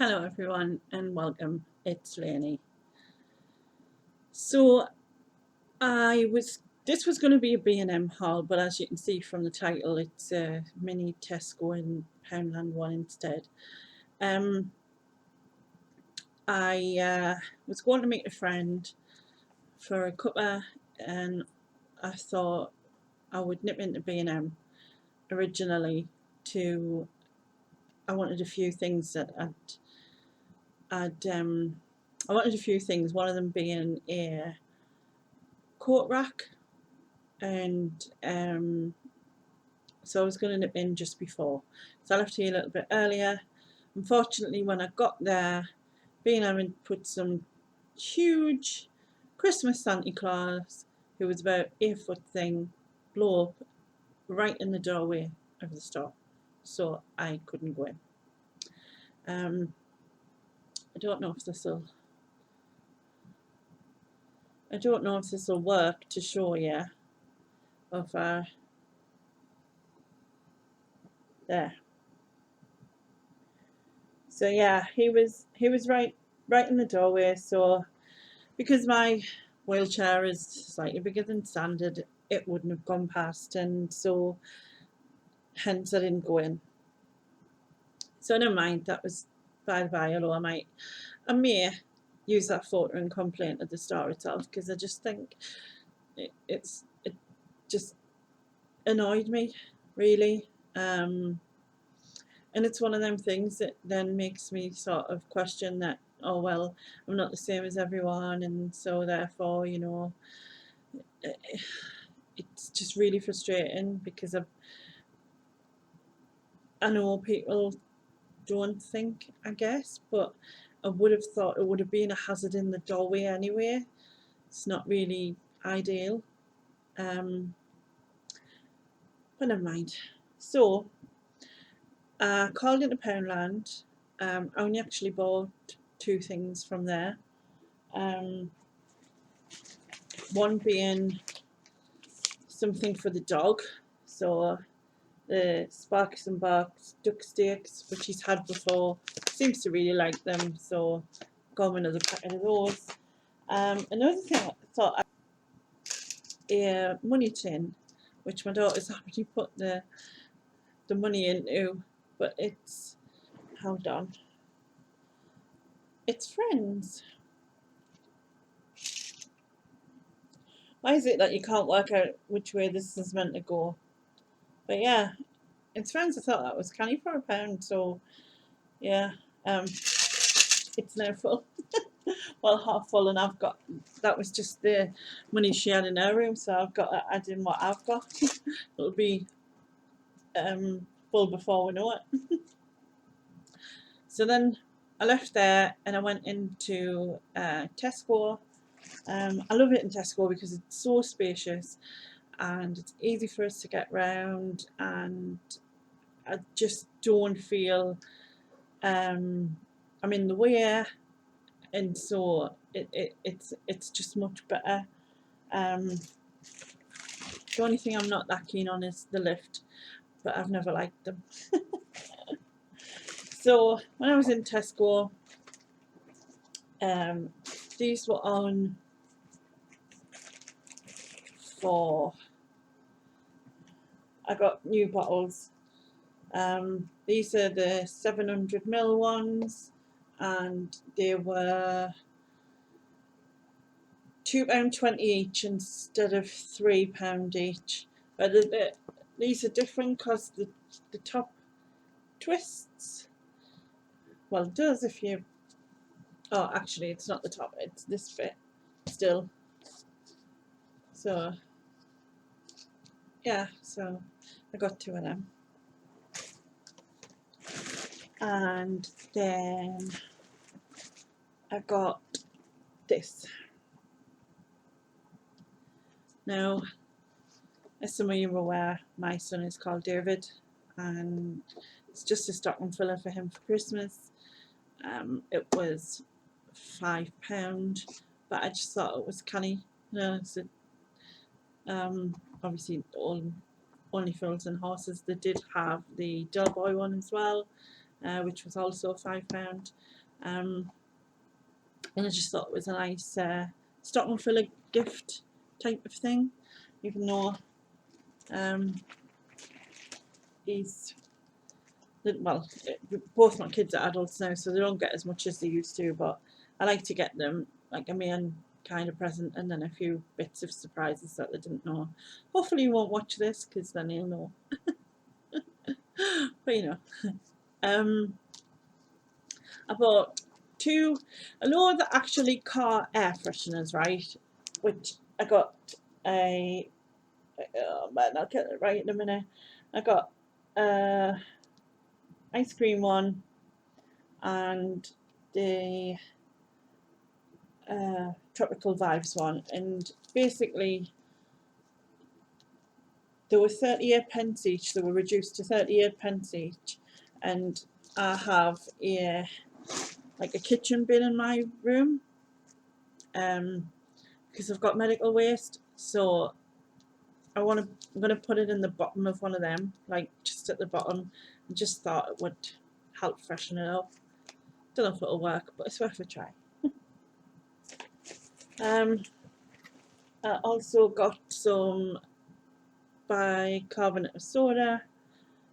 Hello everyone and welcome. It's Lainey. So this was going to be a B&M haul, but as you can see from the title, it's a mini Tesco and Poundland one instead. Um, I was going to meet a friend for a cuppa, and I thought I would nip into B&M originally to. I wanted a few things that I wanted a few things. One of them being a coat rack, and so I was going to nip in just before. So I left here a little bit earlier. Unfortunately, when I got there, B&M had put some huge Christmas Santa Claus, who was about 8 foot thing, blow up right in the doorway of the store, so I couldn't go in. I don't know if this will. I don't know if this will work to show you. Of there. So yeah, he was right in the doorway. So because my wheelchair is slightly bigger than standard, it wouldn't have gone past, and so hence I didn't go in. So never mind, that was by the by. Although I may use that photo and complain to the store itself, because I just think it just annoyed me really. And it's one of them things that then makes me sort of question that, oh well, I'm not the same as everyone, and so therefore, it's just really frustrating, because I know people don't think, I guess, but I would have thought it would have been a hazard in the doorway anyway. It's not really ideal, um, but never mind. So I called into Poundland. I only actually bought two things from there. Um, one being something for the dog, so the Sparks and Barks duck steaks, which he's had before, seems to really like them, so got him another packet of those. Another thing I thought, a money tin, which my daughter's already put the money into, but it's, hold on, it's Friends. Why is it that you can't work out which way this is meant to go? But yeah, it's Friends. I thought that was canny for £1, so yeah, it's now full. Well, half full, and that was just the money she had in her room, so I've got to add in what I've got. It'll be full before we know it. So then I left there and I went into Tesco. I love it in Tesco because it's so spacious and it's easy for us to get round, and I just don't feel I'm in the way, and so it's just much better. The only thing I'm not that keen on is the lift, but I've never liked them. So when I was in Tesco, these were on for, I got new bottles. These are the 700ml ones, and they were £2.20 each instead of £3 each. But these are different because the top twists. Well, it does if you. Oh, actually, it's not the top. It's this fit still. So yeah, so I got two of them, and then I got this. Now, as some of you are aware, my son is called David, and it's just a stocking filler for him for Christmas. It was £5, but I just thought it was canny. So, obviously only Fools and Horses. They did have the Del Boy one as well, which was also £5. And I just thought it was a nice stocking filler gift type of thing, even though he's, well, both my kids are adults now, so they don't get as much as they used to, but I like to get them like a main kind of present and then a few bits of surprises that they didn't know. Hopefully you won't watch this, because then you'll know. But you know, I bought two, I know they're actually car air fresheners, right, which I got a, oh man, I'll get it right in a minute. I got ice cream one and the tropical vibes one, and basically they were 38p each. They were reduced to 38p each, and I have a like a kitchen bin in my room, because I've got medical waste, so I'm gonna put it in the bottom of one of them, like just at the bottom. I just thought it would help freshen it up. Don't know if it'll work, but it's worth a try. I also got some bicarbonate of soda.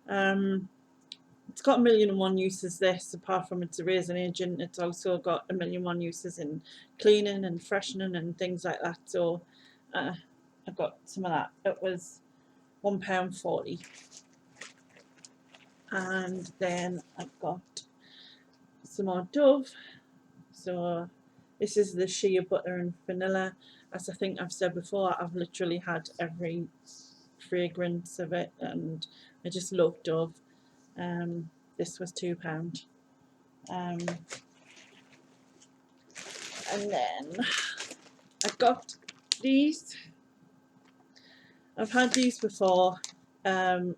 It's got 1,000,001 uses, this, apart from it's a raising agent. It's also got 1,000,001 uses in cleaning and freshening and things like that, so I got some of that. It was £1.40. And then I got some more Dove. So this is the shea butter and vanilla. As I think I've said before, I've literally had every fragrance of it, and I just love Dove. This was £2. And then I got these. I've had these before, and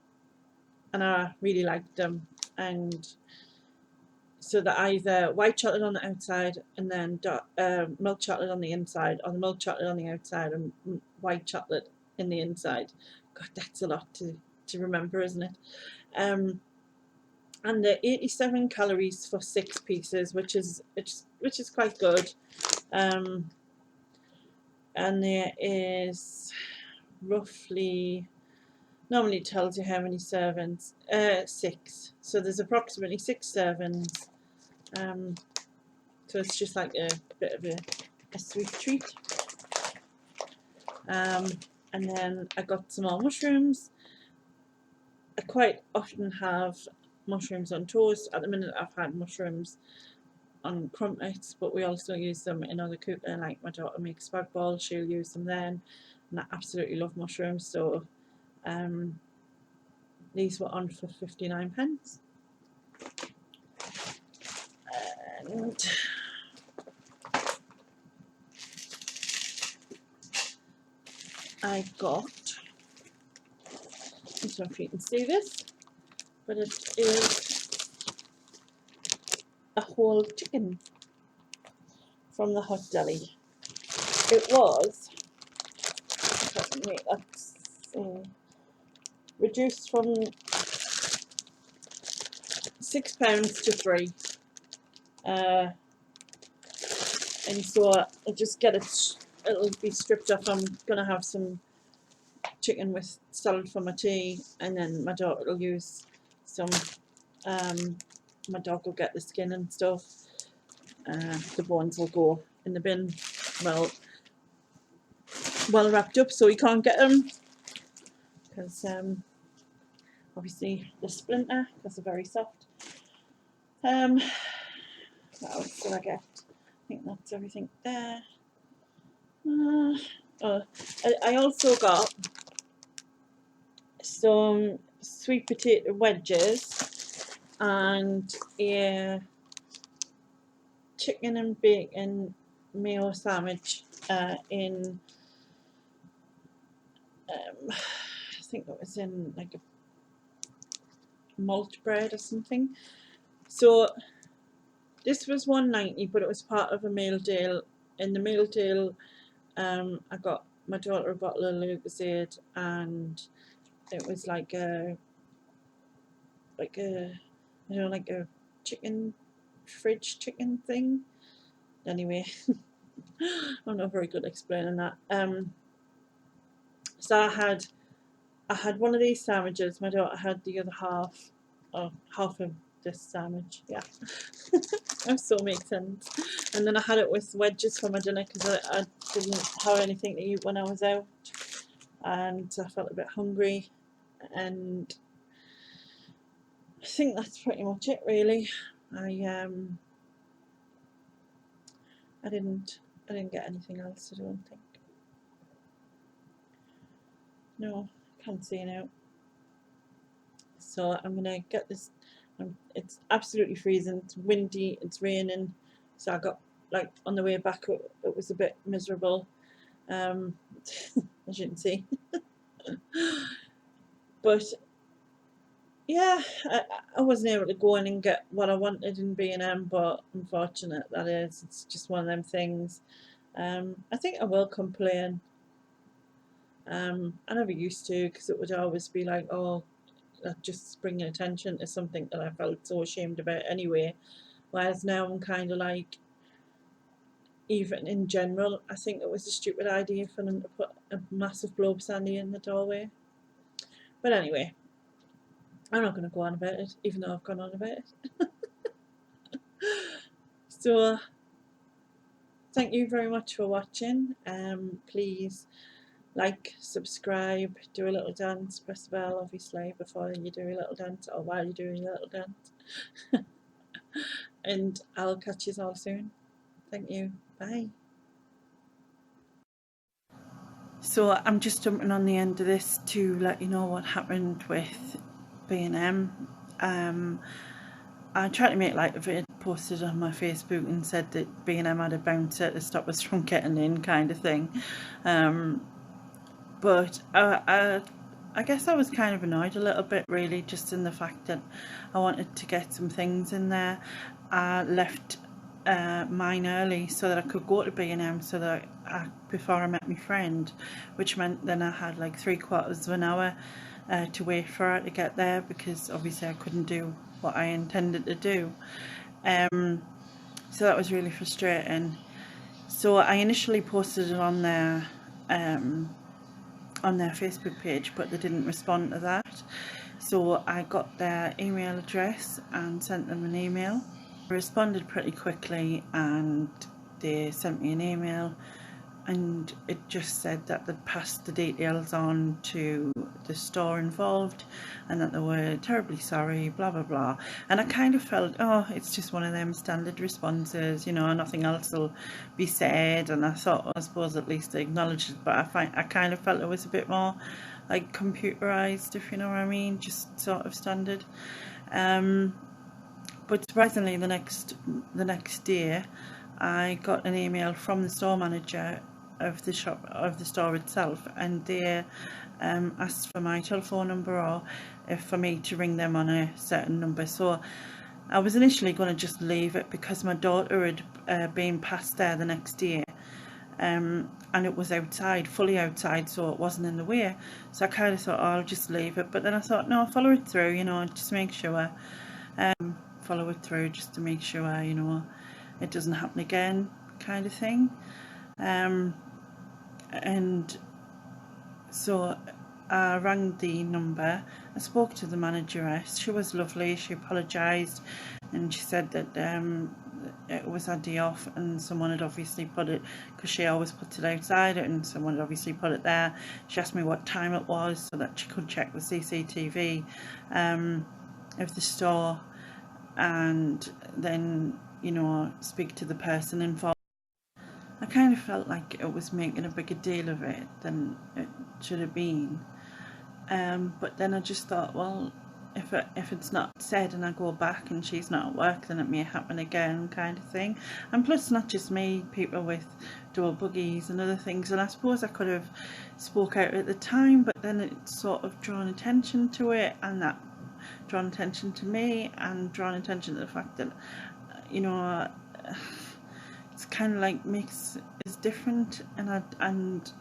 I really liked them. And so they're either white chocolate on the outside and then milk chocolate on the inside, or the milk chocolate on the outside and white chocolate in the inside. God, that's a lot to remember, isn't it? And they're 87 calories for 6 pieces, which is quite good. And there is roughly, normally it tells you how many servings, 6. So there's approximately 6 servings. So it's just like a bit of a sweet treat. And then I got some more mushrooms. I quite often have mushrooms on toast. At the minute I've had mushrooms on crumpets, but we also use them in other cooking. Like my daughter makes spag balls, she'll use them then, and I absolutely love mushrooms, so these were on for 59p. And I got, I don't know if you can see this, but it is a whole chicken from the Hot Deli. It was, reduced from £6 to 3. And so I just get it, it'll be stripped off. I'm gonna have some chicken with salad for my tea, and then my daughter will use some, my dog will get the skin and stuff. The bones will go in the bin, well wrapped up, so you can't get them, because obviously the splinter, because they're very soft. What else did I get? I think that's everything there. I also got some sweet potato wedges and a chicken and bacon mayo sandwich in I think it was in like a malt bread or something. So this was £1.90, but it was part of a meal deal. In the meal deal, I got my daughter a bottle of Lucozade, and it was like a chicken, fridge chicken thing. Anyway, I'm not very good at explaining that. So I had one of these sandwiches. My daughter had the other half, or half of this sandwich. Yeah, that so makes sense. And then I had it with wedges for my dinner because I didn't have anything to eat when I was out, and I felt a bit hungry. And I think that's pretty much it, really. I didn't get anything else. I don't think. No, can't see now. So I'm gonna get this. It's absolutely freezing. It's windy. It's raining. So I got, like, on the way back. It was a bit miserable, as you can see. But yeah, I wasn't able to go in and get what I wanted in B&M, but unfortunate that is. It's just one of them things. I think I will complain. I never used to, because it would always be like, oh, just bringing attention to something that I felt so ashamed about anyway. Whereas now I'm kind of like, even in general, I think it was a stupid idea for them to put a massive globe sandy in the doorway. But anyway, I'm not going to go on about it, even though I've gone on about it. So, thank you very much for watching. Please like, subscribe, do a little dance, press the bell obviously before you do a little dance, or while you're doing a little dance. And I'll catch you all soon. Thank you. Bye. So I'm just jumping on the end of this to let you know what happened with B&M. I tried to make light of it, posted on my Facebook and said that B&M had a bouncer to stop us from getting in, kind of thing. But I guess I was kind of annoyed a little bit, really, just in the fact that I wanted to get some things in there. I left mine early so that I could go to B&M so that before I met my friend, which meant then I had like 3/4 of an hour to wait for her to get there, because obviously I couldn't do what I intended to do. So that was really frustrating. So I initially posted it on their Facebook page, but they didn't respond to that. So I got their email address and sent them an email. They responded pretty quickly, and they sent me an email, and it just said that they'd passed the details on to the store involved and that they were terribly sorry, blah blah blah. And I kind of felt, oh, it's just one of them standard responses, you know, nothing else will be said. And I thought, well, I suppose at least they acknowledged it, but I kind of felt it was a bit more like computerized, if you know what I mean, just sort of standard. But surprisingly, the next day I got an email from the store manager of the store itself, and they asked for my telephone number, or if for me to ring them on a certain number. So I was initially going to just leave it, because my daughter had been past there the next day, and it was outside, fully outside, so it wasn't in the way. So I kind of thought, oh, I'll just leave it. But then I thought, no, follow it through, you know, just make sure, follow it through just to make sure, you know, it doesn't happen again, kind of thing. And so I rang the number. I spoke to the manageress. She was lovely. She apologised, and she said that it was a day off, and someone had obviously put it, because she always puts it outside, and someone had obviously put it there. She asked me what time it was so that she could check the CCTV of the store, and then, you know, speak to the person involved. I kind of felt like it was making a bigger deal of it than it should have been. But then I just thought, well, if it's not said and I go back and she's not at work, then it may happen again, kind of thing. And plus, not just me, people with double buggies and other things. And I suppose I could have spoke out at the time, but then it sort of drawn attention to it, and that drawn attention to me, and drawn attention to the fact that, you know, it's kind of like makes is different, and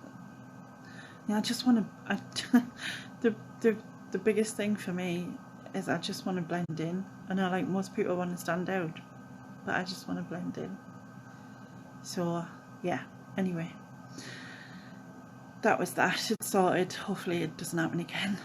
yeah, I just want to. The biggest thing for me is I just want to blend in. I know like most people want to stand out, but I just want to blend in. So yeah, anyway, that was that. It sorted. Hopefully it doesn't happen again.